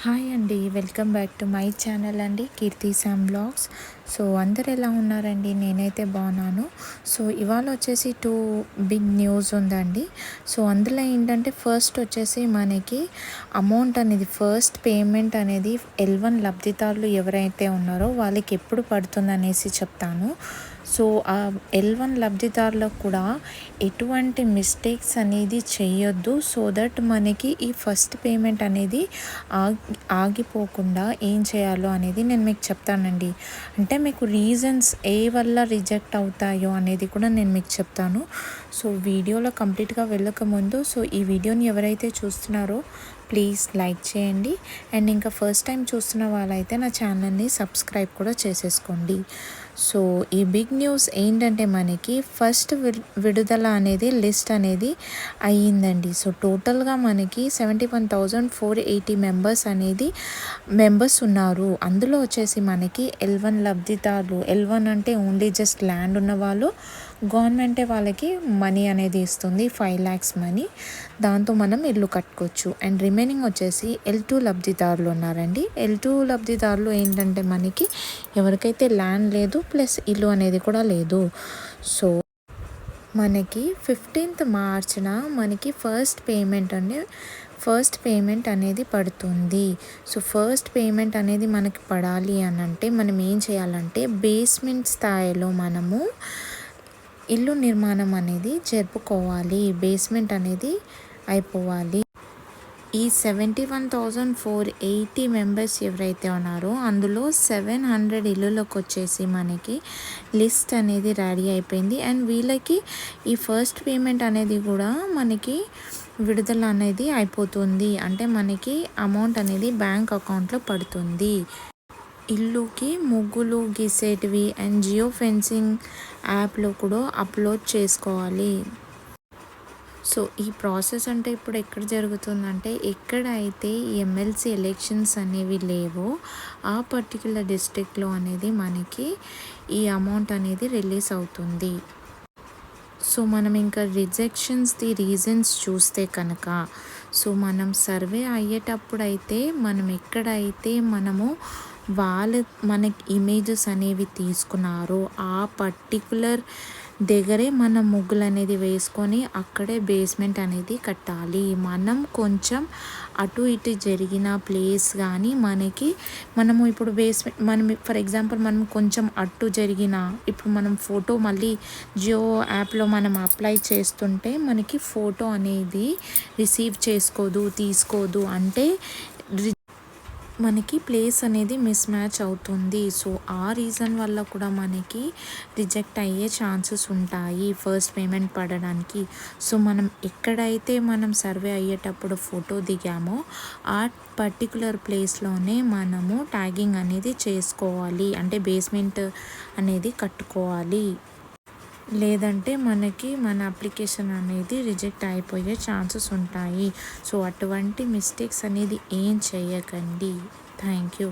Hi అండి, welcome back to my channel అండి, కీర్తి Sam blogs. So అందరు ఎలా ఉన్నారండి? నేనైతే బాగున్నాను. సో ఇవాళ వచ్చేసి బిగ్ న్యూస్ ఉందండి. సో అందులో ఏంటంటే ఫస్ట్ వచ్చేసి మనకి అమౌంట్ అనేది ఫస్ట్ పేమెంట్ అనేది L1 లబ్ధిదారులు ఎవరైతే ఉన్నారో వాళ్ళకి ఎప్పుడు పడుతుంది అనేసి చెప్తాను. సో ఆ L1 లబ్ధిదారులకు కూడా ఎటువంటి మిస్టేక్స్ అనేది చేయొద్దు. సో దట్ మనకి ఈ ఫస్ట్ పేమెంట్ అనేది ఆగిపోకుండా ఏం చేయాలో అనేది నేను మీకు చెప్తానండి. అంటే మీకు రీజన్స్ ఏ వల్ల రిజెక్ట్ అవుతాయో అనేది కూడా నేను మీకు చెప్తాను. సో వీడియోలో కంప్లీట్గా వెళ్ళకముందు ఈ వీడియోని ఎవరైతే చూస్తున్నారో ప్లీజ్ లైక్ చేయండి. అండ్ ఇంకా ఫస్ట్ టైం చూస్తున్న వాళ్ళైతే నా ఛానల్ని సబ్స్క్రైబ్ కూడా చేసేసుకోండి. సో ఈ బిగ్ న్యూస్ ఏంటంటే మనకి ఫస్ట్ విడుదల అనేది లిస్ట్ అనేది అయ్యిందండి. సో టోటల్గా మనకి 71,480 మెంబర్స్ ఉన్నారు. అందులో వచ్చేసి మనకి L1 లబ్ధిదారులు, L1 అంటే ఓన్లీ జస్ట్ ల్యాండ్ ఉన్న వాళ్ళు, గవర్నమెంటే వాళ్ళకి మనీ అనేది ఇస్తుంది, 5 lakhs మనీ. దాంతో మనం ఇల్లు కట్టుకోవచ్చు. అండ్ రిమైనింగ్ వచ్చేసి L2 లబ్ధిదారులు ఉన్నారండి. L2 లబ్ధిదారులు ఏంటంటే మనకి ఎవరికైతే ల్యాండ్ లేదు ప్లస్ ఇల్లు అనేది కూడా లేదు. సో మనకి 15th మార్చిన మనకి ఫస్ట్ పేమెంట్ అనేది పడుతుంది. సో ఫస్ట్ పేమెంట్ అనేది మనకి పడాలి అని అంటే మనం ఏం చేయాలంటే బేస్మెంట్ స్థాయిలో మనము ఇల్లు నిర్మాణం అనేది జరుపుకోవాలి. బేస్మెంట్ అనేది అయిపోవాలి. ఈ 71,480 మెంబర్స్ ఎవరైతే ఉన్నారో అందులో 700 ఇల్లులకు వచ్చేసి మనకి లిస్ట్ అనేది రెడీ అయిపోయింది. అండ్ వీళ్ళకి ఈ ఫస్ట్ పేమెంట్ అనేది కూడా మనకి విడుదల అనేది అయిపోతుంది. అంటే మనకి అమౌంట్ అనేది బ్యాంక్ అకౌంట్లో పడుతుంది. ఇల్లుకి ముగ్గులు గీసేటివి అండ్ జియో ఫెన్సింగ్ యాప్లో కూడా అప్లోడ్ చేసుకోవాలి. సో ఈ ప్రాసెస్ అంటే ఇప్పుడు ఎక్కడ జరుగుతుందంటే ఎక్కడైతే ఎమ్మెల్సీ ఎలక్షన్స్ అనేవి లేవో ఆ పర్టిక్యులర్ డిస్ట్రిక్ట్లో అనేది మనకి ఈ అమౌంట్ అనేది రిలీజ్ అవుతుంది. సో మనం ఇంకా రిజెక్షన్స్ది రీజన్స్ చూస్తే కనుక సో మనం సర్వే అయ్యేటప్పుడు అయితే మనం ఎక్కడైతే మనకి ఇమేజెస్ అనేవి తీసుకున్నారో ఆ పర్టికులర్ దగ్గరే మనం ముగ్గులు అనేది వేసుకొని అక్కడే బేస్మెంట్ అనేది కట్టాలి. మనం కొంచెం అటు ఇటు జరిగిన ప్లేస్ కానీ మనము ఇప్పుడు మనం ఫర్ ఎగ్జాంపుల్ మనం కొంచెం అటు జరిగిన ఇప్పుడు మనం ఫోటో మళ్ళీ జియో యాప్లో మనం అప్లై చేస్తుంటే మనకి ఫోటో అనేది రిసీవ్ తీసుకోదు అంటే మనకి ప్లేస్ అనేది మిస్ మ్యాచ్ అవుతుంది. సో ఆ రీజన్ వల్ల కూడా మనకి రిజెక్ట్ అయ్యే ఛాన్సెస్ ఉంటాయి ఫస్ట్ పేమెంట్ పడడానికి. సో మనం ఎక్కడైతే మనం సర్వే అయ్యేటప్పుడు ఫోటో దిగామో ఆ పర్టికులర్ ప్లేస్లోనే మనము ట్యాగింగ్ అనేది చేసుకోవాలి. అంటే బేస్మెంట్ అనేది కట్టుకోవాలి. లేదంటే మన అప్లికేషన్ అనేది రిజెక్ట్ అయిపోయే ఛాన్సెస్ ఉంటాయి. సో అటువంటి మిస్టేక్స్ అనేది ఏం చేయకండి. Thank you.